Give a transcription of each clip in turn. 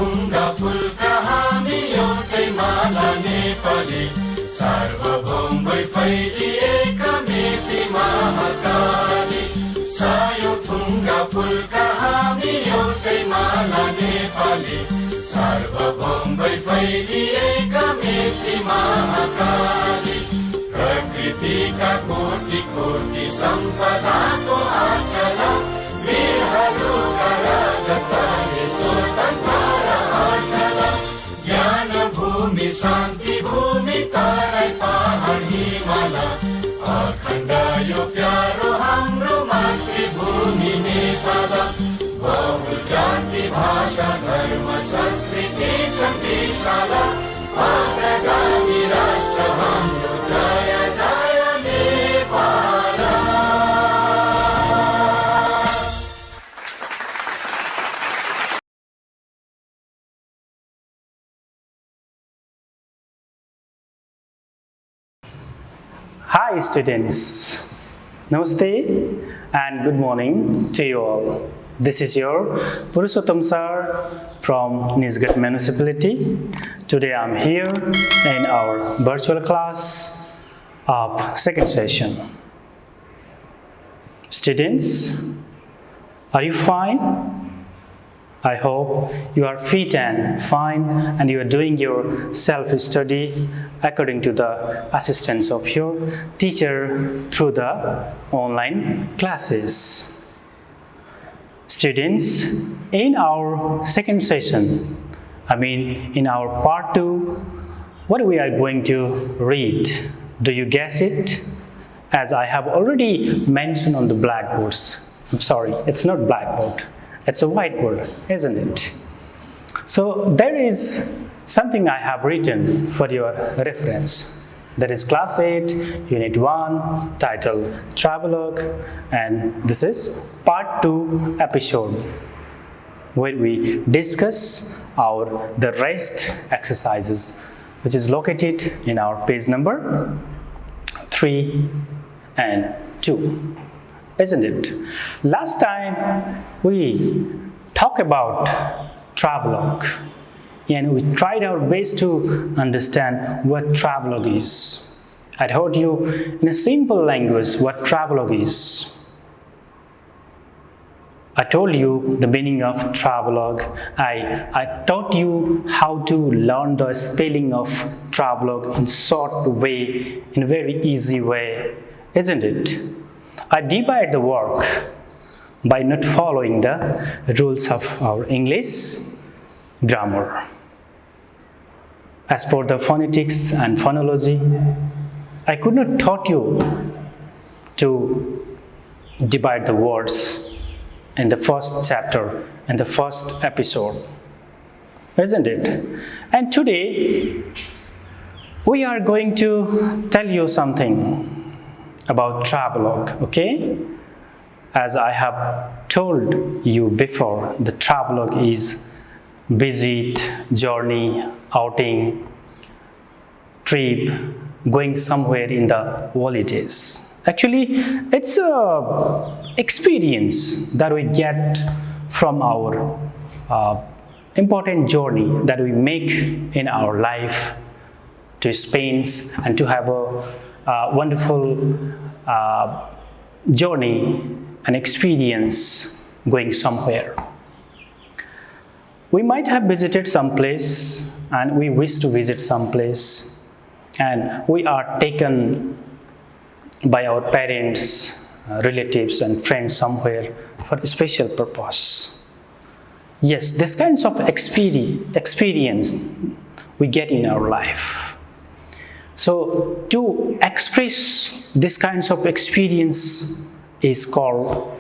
थुङ्गा फुलका हामी एउटै माला नेपाली सार्वभौम भई फैलिएका मेची महाकाली सायो थुङ्गा फुलका हामी एउटै माला नेपाली सार्वभौम भई फैलिएका मेची महाकाली प्रकृतिका कोटि कोटि सम्पदाको आचल वीरहरूका राजधानी स्वतन्त्र अचल ज्ञान भूमि शान्ति भूमि तराई पहाड हिमाल अखण्ड यो प्यारो हाम्रो मातृभूमि नेपाल बहु जाति भाषा धर्म संस्कृति छ विशाल अग्रगामी राष्ट्र हाम्रो जय जय Nepal. Hi students, Namaste and good morning to you all. This is your Purushottam sir from Nisgat Municipality. Today I'm here in our virtual class of second session. Students, are you fine? I hope you are fit and fine and you are doing your self-study according to the assistance of your teacher through the online classes. Students, in our second session, in our part 2, what we are going to read? Do you guess it? As I have already mentioned on the blackboards. I'm sorry, it's not blackboard. It's a whiteboard, isn't it? So there is something I have written for your reference. That is class 8, unit 1, titled Travelogue, and this is part 2 episode where we discuss the rest exercises, which is located in our page number 3 and 2. Isn't it? Last time we talked about Travelogue and we tried our best to understand what Travelogue is. I told you in a simple language what Travelogue is. I told you the meaning of Travelogue. I taught you how to learn the spelling of Travelogue in short way, in a very easy way, isn't it? I divide the work by not following the rules of our English grammar. As for the phonetics and phonology, I could not taught you to divide the words in the first chapter, in the first episode, isn't it? And today, we are going to tell you something about Travelogue, okay? As I have told you before, the Travelogue is visit, journey, outing, trip, going somewhere in the holidays. Actually, it's a experience that we get from our important journey that we make in our life to spend and to have a wonderful journey and experience going somewhere. We might have visited some place and we wish to visit some place and we are taken by our parents, relatives and friends somewhere for a special purpose. Yes, this kinds of experience we get in our life. So to express this kinds of experience is called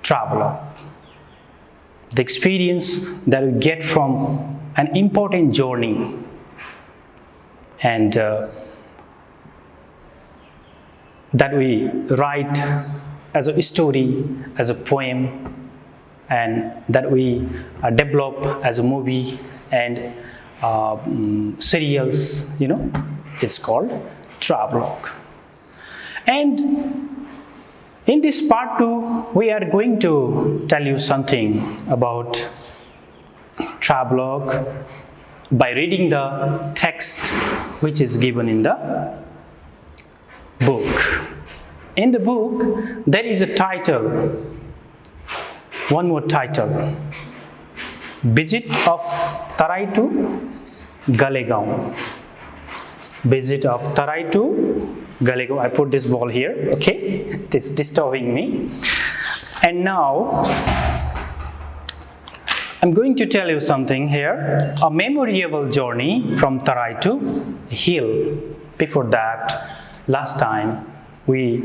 Travelogue. The experience that we get from an important journey and that we write as a story, as a poem, and that we develop as a movie and serials, it's called Travelogue. And in this part 2, we are going to tell you something about Travelogue by reading the text which is given in the book. In the book, there is a title, one more title, Visit of Tarai to Galegaon. Visit of Tarai to Galegaon. I put this ball here, okay? It is disturbing me. And now, I'm going to tell you something here. A memorable journey from Tarai to Hill. Before that, last time, we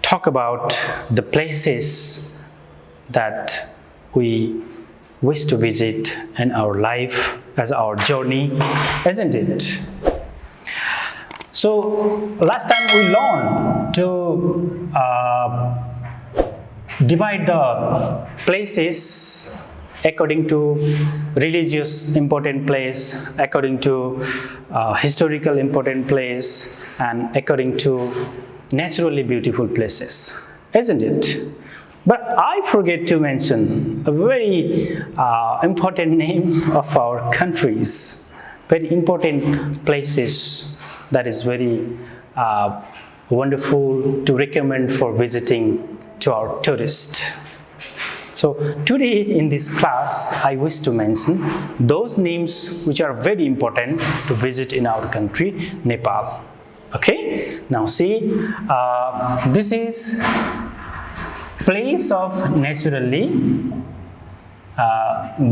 talked about the places that we wish to visit in our life as our journey, isn't it? So last time we learned to divide the places according to religious important place, according to historical important place, and according to naturally beautiful places, isn't it? But I forget to mention a very important name of our countries, very important places that is very wonderful to recommend for visiting to our tourists. So today in this class, I wish to mention those names which are very important to visit in our country, Nepal. Okay, now see, this is place of naturally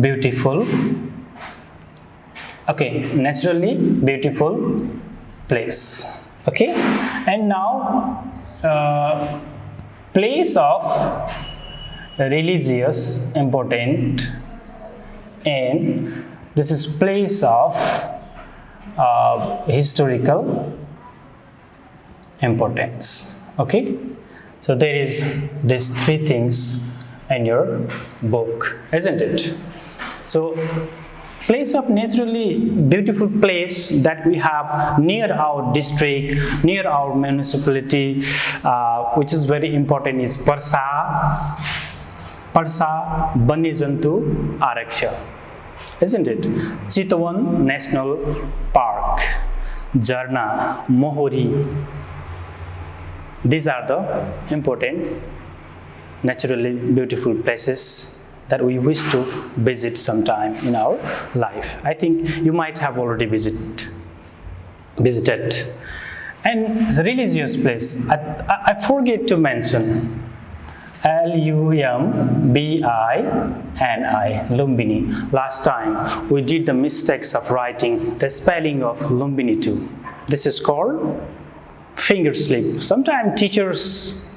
beautiful, okay, naturally beautiful place. Okay, and now place of religious important, and this is place of historical importance. Okay, so there is these three things in your book, isn't it? So place of naturally beautiful place that we have near our district, near our municipality, which is very important, is Parsa Banyajantu Araksha, isn't it? Chitwan National Park, Jarna, Mohori. These are the important naturally beautiful places that we wish to visit sometime in our life. I think you might have already visited. And the religious place, I forget to mention Lumbini, Lumbini. Last time we did the mistakes of writing the spelling of Lumbini too. This is called finger slip. Sometimes teachers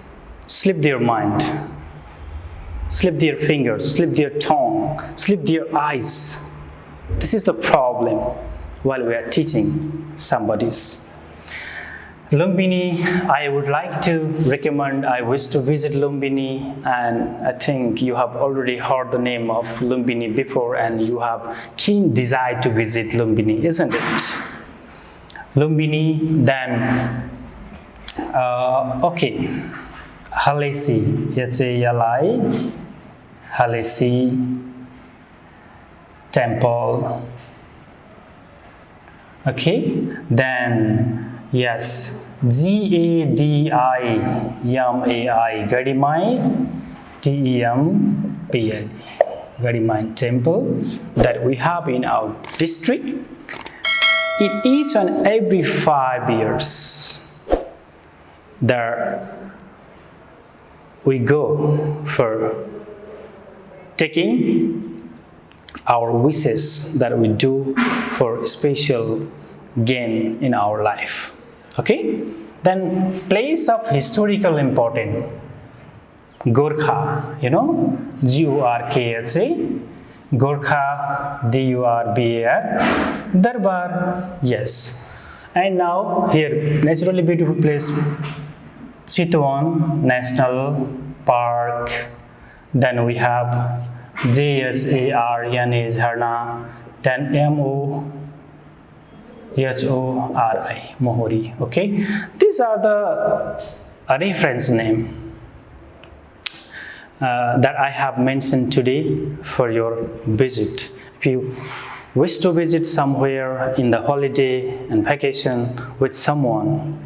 slip their mind, slip their fingers, slip their tongue, slip their eyes. This is the problem while we are teaching somebody's. Lumbini, I would like to recommend, I wish to visit Lumbini, and I think you have already heard the name of Lumbini before and you have keen desire to visit Lumbini, isn't it? Lumbini, then, okay, Halesi, Yalai, Halesi temple. Okay, then yes, Gadi Yamai, Gadimai, Temple, Gadimai temple that we have in our district. In each and every 5 years, there we go for taking our wishes that we do for special gain in our life. Okay, then place of historical importance, Gorkha, you know, Gorkha, Gorkha, Durbar, Darbar, yes. And now here, naturally beautiful place, Chitwan National Park. Then we have JSAR, yani Jharna, then MOHORI, Mohori. Okay, these are the reference name that I have mentioned today for your visit. If you wish to visit somewhere in the holiday and vacation with someone,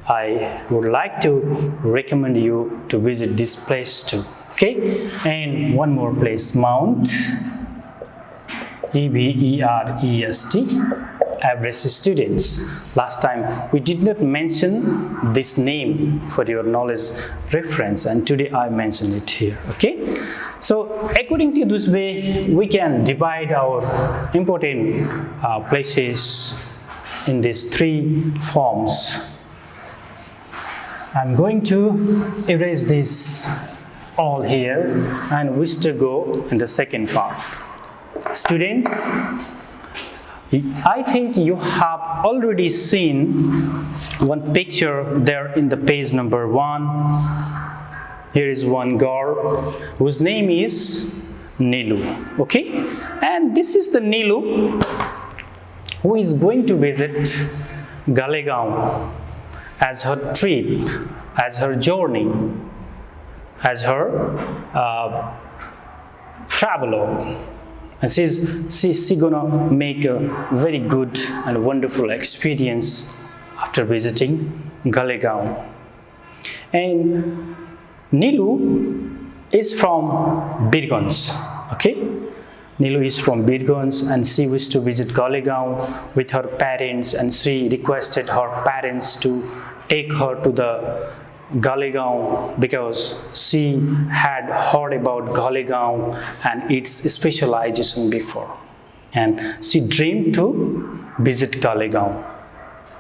I would like to recommend you to visit this place too. Okay, and one more place, Mount Everest. Everest students. Last time we did not mention this name for your knowledge reference, and today I mention it here. Okay, so according to this way, we can divide our important places in these three forms. I'm going to erase this all here and wish to go in the second part. Students, I think you have already seen one picture there in the page number 1. Here is one girl whose name is Nilu. Okay, and this is the Nilu who is going to visit Galegaon as her trip, as her journey, as her travelogue. And she's gonna make a very good and wonderful experience after visiting Galegaon. And Nilu is from Birgunj. Okay, Nilu is from Birgunj, and she wished to visit Galegaon with her parents, and she requested her parents to take her to the Galegaon because she had heard about Galegaon and its specialization before, and she dreamed to visit Galegaon.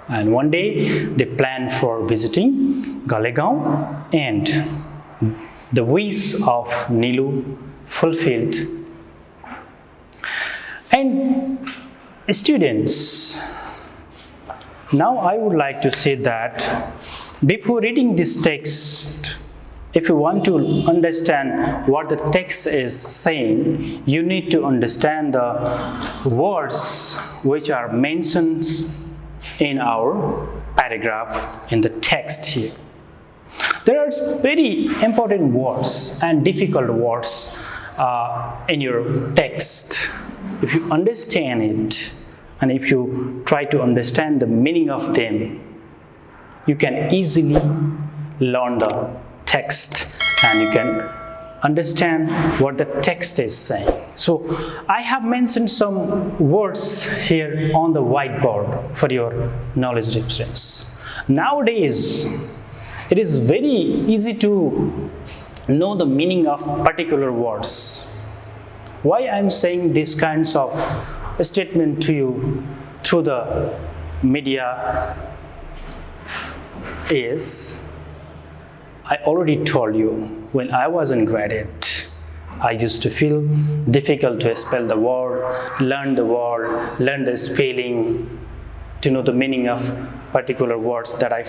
And one day they planned for visiting Galegaon, and the wish of Nilu fulfilled. And students, now I would like to say that before reading this text, if you want to understand what the text is saying, you need to understand the words which are mentioned in our paragraph in the text here. There are very important words and difficult words in your text. If you understand it, and if you try to understand the meaning of them, you can easily learn the text and you can understand what the text is saying. So I have mentioned some words here on the whiteboard for your knowledge reference. Nowadays, it is very easy to know the meaning of particular words. Why I am saying these kinds of statement to you through the media is, I already told you, when I was in graduate, I used to feel difficult to spell the word, learn the spelling, to know the meaning of particular words that I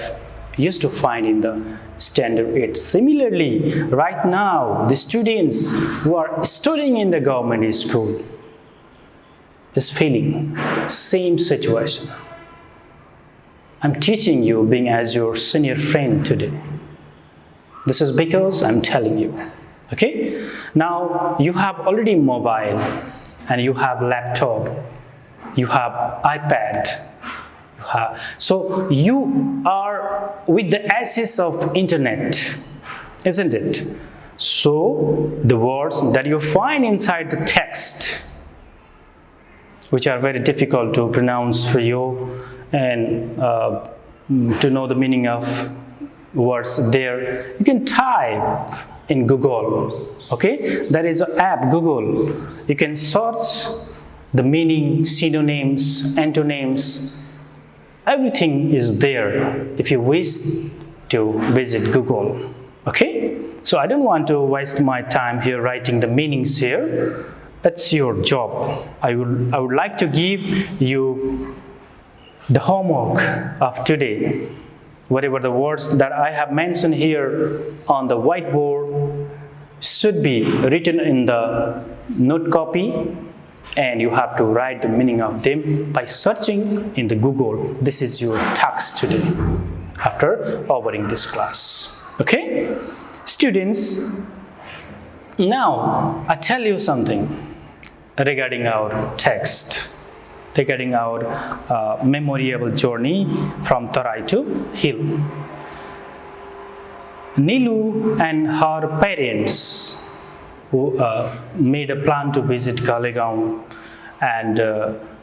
used to find in the standard 8. Similarly, right now, the students who are studying in the government school is feeling same situation. I'm teaching you being as your senior friend today. This is because I'm telling you. Okay? Now you have already mobile, and you have laptop, you have iPad, so you are with the access of internet, isn't it? So the words that you find inside the text, which are very difficult to pronounce for you and to know the meaning of words there, you can type in Google. Okay, there is an app, Google. You can search the meaning, synonyms, antonyms. Everything is there if you wish to visit Google. Okay, so I don't want to waste my time here writing the meanings here. It's your job. I would like to give you the homework of today. Whatever the words that I have mentioned here on the whiteboard should be written in the note copy, and you have to write the meaning of them by searching in the Google. This is your task today after overing this class. Okay? Students, now I tell you something. regarding our text, regarding our memorable journey from Tarai to hill. Nilu and her parents who made a plan to visit Galegaon, and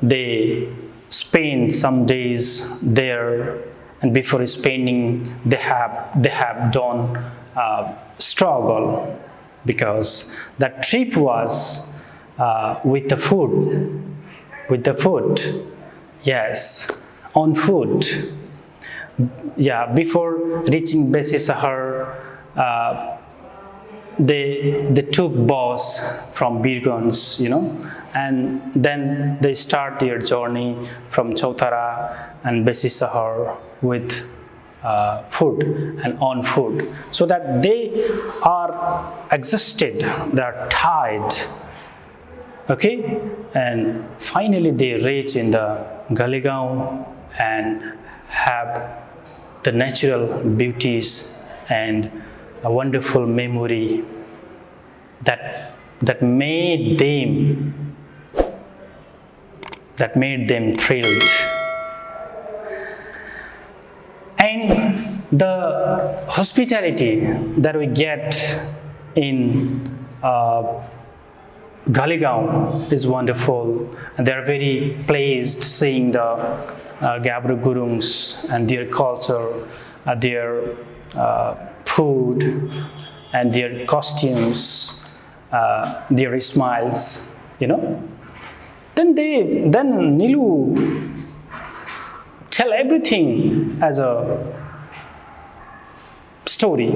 they spent some days there, and before spending they have done struggle, because that trip was with the food, yes, on foot. Yeah, before reaching Besi Sahar, they took bus from Birgunj, and then they start their journey from Chautara and Besi Sahar with food and on food, so that they are exhausted, they are tired. Okay, and finally they reach in the Galegaon and have the natural beauties and a wonderful memory that made them thrilled. And the hospitality that we get in Galegaon is wonderful, and they are very pleased seeing the Gabru Gurungs and their culture, their food, and their costumes, their smiles, Then Nilu tell everything as a story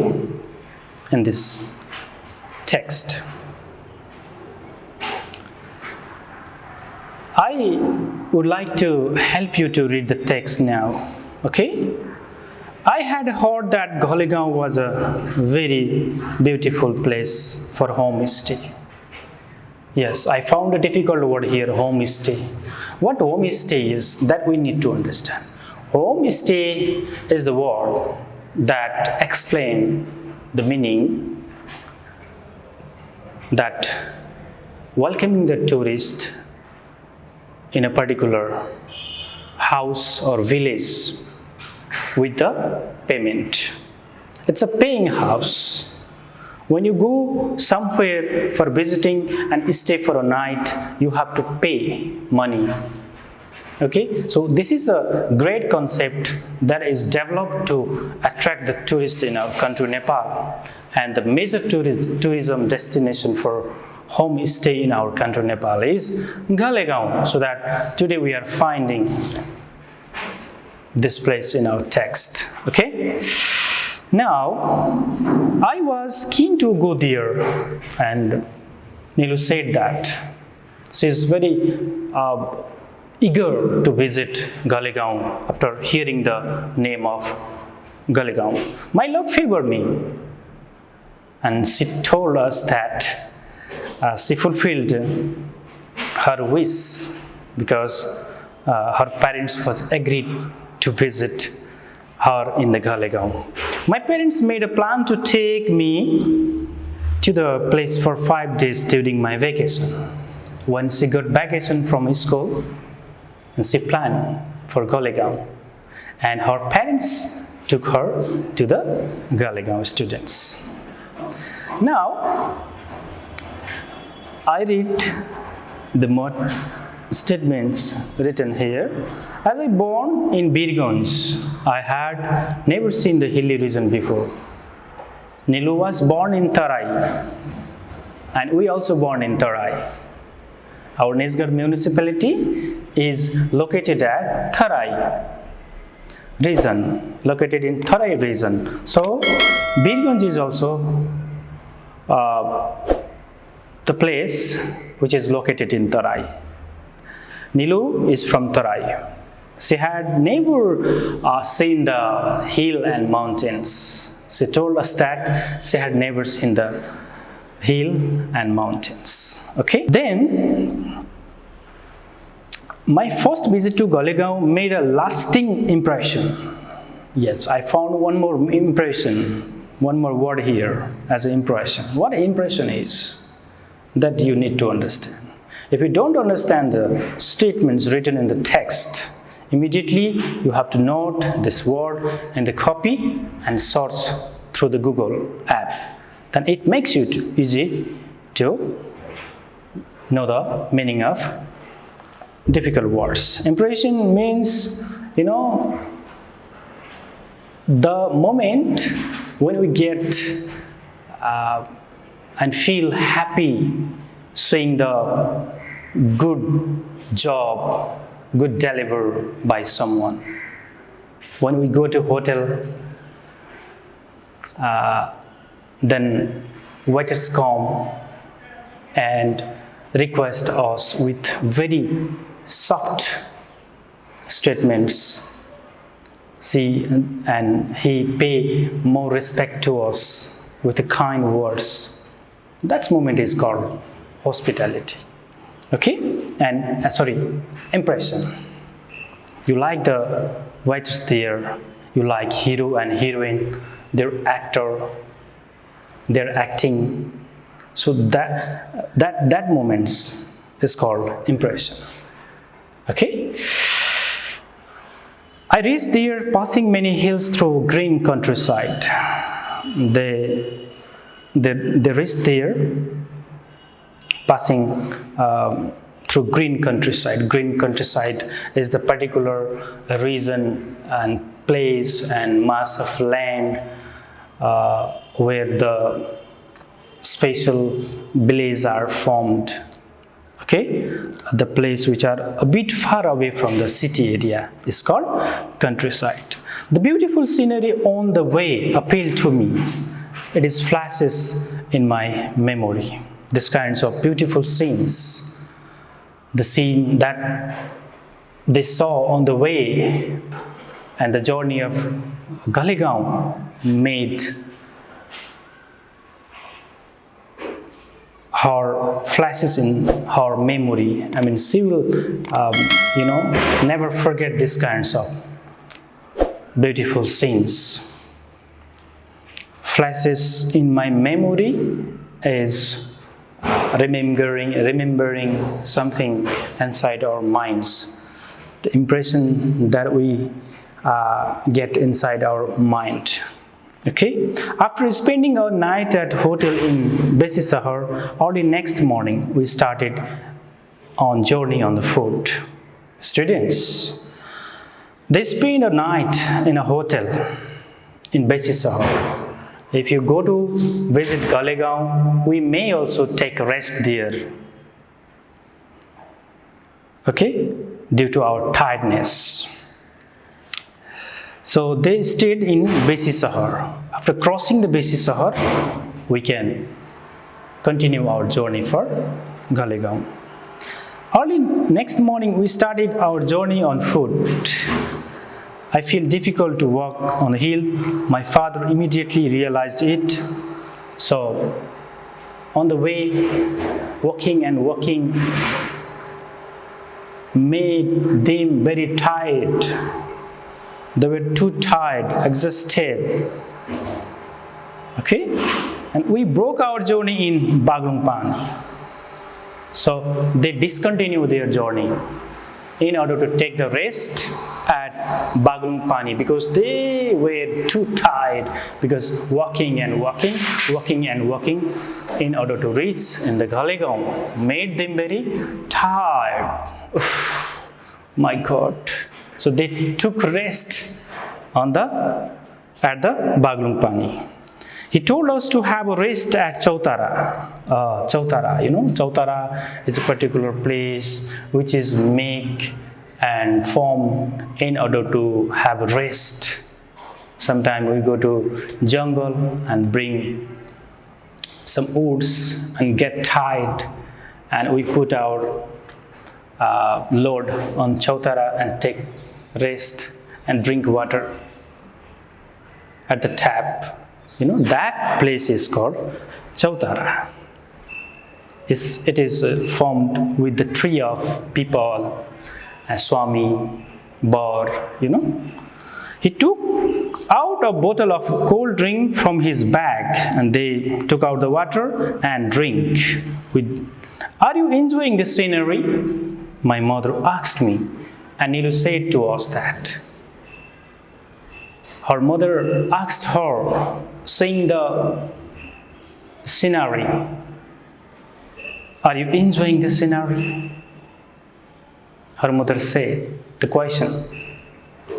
in this text. I would like to help you to read the text now, okay? I had heard that Galegaon was a very beautiful place for homestay. Yes, I found a difficult word here, homestay. What homestay is, that we need to understand. Homestay is the word that explains the meaning that welcoming the tourist in a particular house or village with the payment. It's a paying house. When you go somewhere for visiting and stay for a night, you have to pay money. Okay, so this is a great concept that is developed to attract the tourists in our country, Nepal, and the major tourism destination for homestay in our country, Nepal, is Galegaon. So that today we are finding this place in our text. Okay. Now, I was keen to go there, and Nilu said that she is very eager to visit Galegaon after hearing the name of Galegaon. My luck favored me, and she told us that she fulfilled her wish because her parents was agreed to visit her in the Galegaon. My parents made a plan to take me to the place for 5 days during my vacation. When she got vacation from school, and she planned for Galegaon, and her parents took her to the Galegaon students. Now, I read the more statements written here. As I born in Birgunj, I had never seen the hilly region before. Nilu was born in Tarai, and we also born in Tarai. Our Nisgar municipality is located at Tarai region, located in Tarai region. So, Birgunj is also the place which is located in Tarai. Nilu is from Tarai. She had never seen the hill and mountains. She told us that she had never seen the hill and mountains. Okay. Then, my first visit to Galegaon made a lasting impression. Yes, I found one more impression, one more word here as an impression. What impression is that you need to understand. If you don't understand the statements written in the text, immediately you have to note this word in the copy and search through the Google app. Then it makes it easy to know the meaning of difficult words. Impression means, the moment when we get and feel happy seeing the good job, good deliver by someone. When we go to hotel, then waiters come and request us with very soft statements. See, and he pay more respect to us with the kind words. That moment is called hospitality. Okay? And impression. You like the waiters there, you like hero and heroine, their acting. So that moments is called impression. Okay? I reached there passing many hills through green countryside. They reached there passing through green countryside. Green countryside is the particular region and place and mass of land where the special villages are formed. Okay, the place which are a bit far away from the city area is called countryside. The beautiful scenery on the way appealed to me. It is flashes in my memory. These kinds of beautiful scenes, the scene that they saw on the way and the journey of Galigaon made her flashes in her memory. I mean, she will, never forget these kinds of beautiful scenes. Flashes in my memory is remembering something inside our minds. The impression that we get inside our mind. Okay. After spending our night at hotel in Besisahar, early next morning we started on journey on the foot. Students, they spend a night in a hotel in Besisahar. If you go to visit Galigaon, we may also take rest there. Okay, due to our tiredness. So they stayed in Besisahar. After crossing the Besisahar, we can continue our journey for Galigaon. Early next morning, we started our journey on foot. I feel difficult to walk on the hill. My father immediately realized it. So on the way, walking made them very tired. They were too tired, exhausted. Okay? And we broke our journey in Baglungpani. So they discontinued their journey in order to take the rest at Baglungpani because they were too tired because walking in order to reach in the Galigaon made them very tired. Oof, my God. So they took rest at the Baglungpani. He told us to have a rest at Chautara. Chautara is a particular place which is made and formed in order to have rest. Sometimes we go to jungle and bring some woods and get tired, and we put our load on Chautara and take rest and drink water at the tap. That place is called Chautara. It is formed with the tree of people, Swami, Bar, He took out a bottle of cold drink from his bag and they took out the water and drink with Are you enjoying the scenery? My mother asked me, and Nilu said to us that. Her mother asked her, seeing the scenery, are you enjoying the scenery? Her mother said, the question,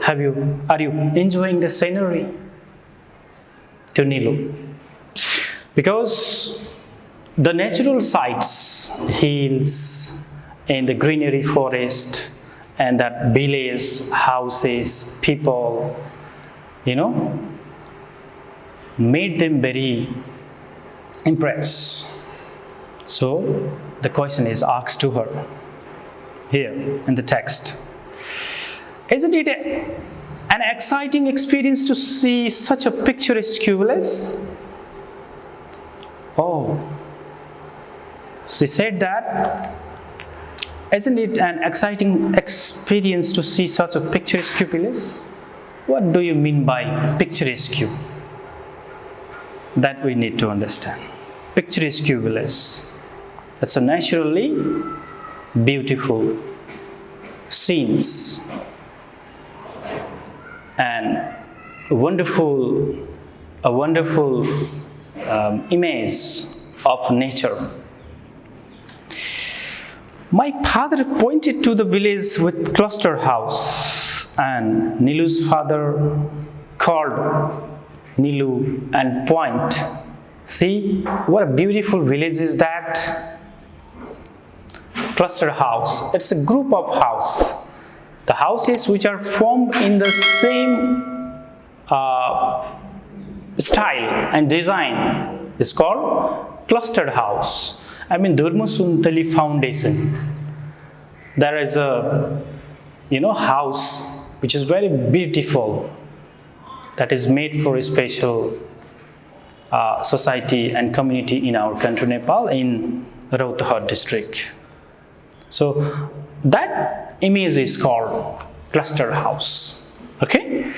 are you enjoying the scenery? To Nilu. Because the natural sights, hills, and the greenery forest, and that village, houses, people, made them very impressed. So the question is asked to her here in the text. Isn't it an exciting experience to see such a picturesque village? Oh, she said that. Isn't it an exciting experience to see such a picturesque village? What do you mean by picturesque? That we need to understand. Picturesque village. That's a naturally beautiful scenes and a wonderful image of nature. My father pointed to the village with cluster house, and Nilu's father called Nilu and point. See what a beautiful village is that? Cluster house. It's a group of house. The houses which are formed in the same style and design is called clustered house. Durma Suntali Foundation. There is a house which is very beautiful, that is made for a special society and community in our country Nepal, in Rautahar district. So that image is called cluster house. Okay.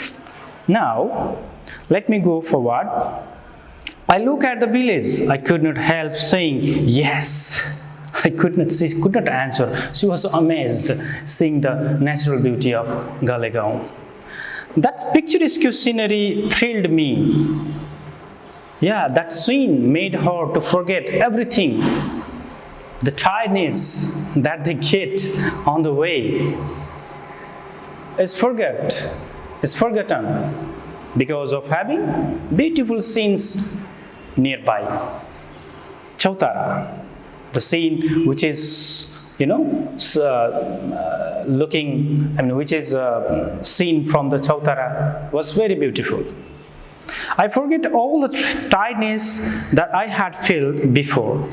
Now let me go forward. I look at the village. I could not help saying yes. She could not answer. She was amazed seeing the natural beauty of Galegaon. That picturesque scenery thrilled me. Yeah, that scene made her to forget everything. The tiredness that they get on the way is forgotten because of having beautiful scenes nearby. Chautara, the scene which is which is seen from the Chautara was very beautiful. I forget all the tiredness that I had felt before.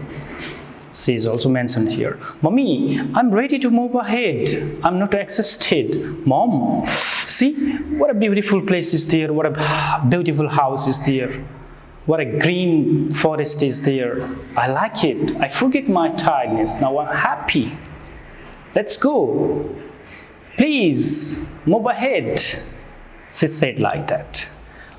She is also mentioned here. Mommy, I'm ready to move ahead. I'm not exhausted. Mom, see what a beautiful place is there. What a beautiful house is there. What a green forest is there. I like it. I forget my tiredness. Now I'm happy. Let's go. Please move ahead. She said like that.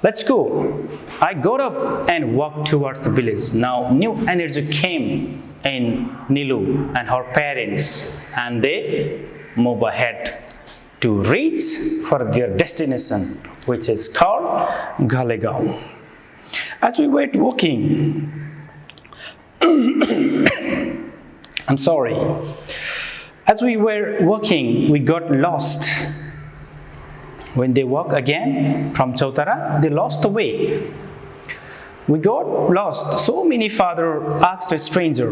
Let's go. I got up and walked towards the village. Now new energy came in Nilu and her parents, and they move ahead to reach for their destination, which is called Galegaon. As we were walking, As we were walking, we got lost. When they walk again from Chautara, they lost the way. We got lost. So my father asked a stranger,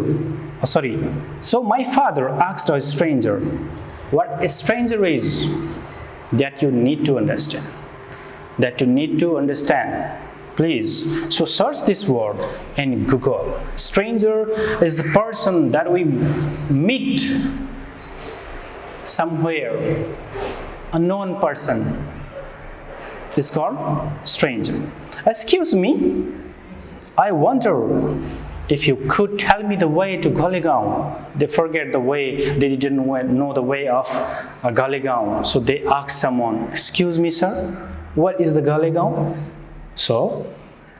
what a stranger is. That you need to understand. Please, so search this word in Google. Stranger is the person that we meet somewhere. Unknown person is called stranger. Excuse me, I wonder if you could tell me the way to Galegaon. They forget the way, they didn't know the way of Galegaon. So they asked someone, excuse me sir, what is the Galegaon? So,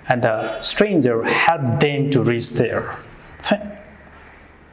and the stranger helped them to reach there.